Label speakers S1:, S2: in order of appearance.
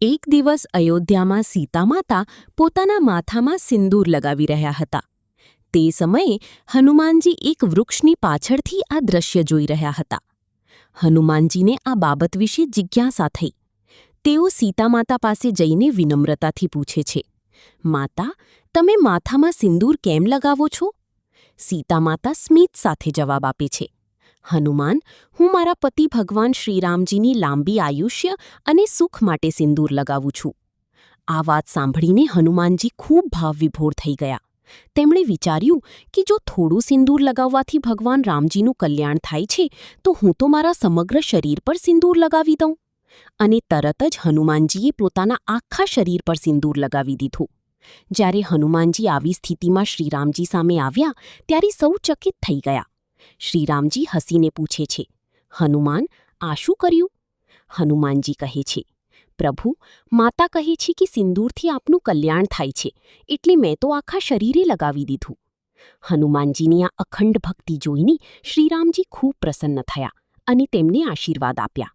S1: એક દિવસ અયોધ્યામાં સીતા માતા પોતાના માથામાં સિંદૂર લગાવી રહ્યા હતા. તે સમયે હનુમાનજી એક વૃક્ષની પાછળથી આ દ્રશ્ય જોઈ રહ્યા હતા. હનુમાનજીને આ બાબત વિશે જિજ્ઞાસા થઈ. તેઓ સીતા માતા પાસે જઈને વિનમ્રતાથી પૂછે છે, માતા, તમે માથામાં સિંદૂર કેમ લગાવો છો? સીતા માતા સ્મિત સાથે જવાબ આપે છે, હનુમાન, હું મારા પતિ ભગવાન શ્રીરામજીની લાંબી આયુષ્ય અને સુખ માટે સિંદૂર લગાવું છું. આ વાત સાંભળીને હનુમાનજી ખૂબ ભાવવિભોર થઈ ગયા. તેમણે વિચાર્યું કે જો થોડું સિંદૂર લગાવવાથી ભગવાન રામજીનું કલ્યાણ થાય છે, તો હું તો મારા સમગ્ર શરીર પર સિંદૂર લગાવી દઉં. અને તરત જ હનુમાનજીએ પોતાના આખા શરીર પર સિંદૂર લગાવી દીધું. જ્યારે હનુમાનજી આવી સ્થિતિમાં શ્રીરામજી સામે આવ્યા, ત્યારે સૌ ચકિત થઈ ગયા. શ્રીરામજી હસીને પૂછે છે, હનુમાન, આ શું કર્યું? હનુમાનજી કહે છે, પ્રભુ, માતા કહે છે કે સિંદૂરથી આપનું કલ્યાણ થાય છે, એટલે મેં તો આખા શરીરે લગાવી દીધું. હનુમાનજીની આ અખંડ ભક્તિ જોઈને શ્રીરામજી ખૂબ પ્રસન્ન થયા અને તેમને આશીર્વાદ આપ્યા.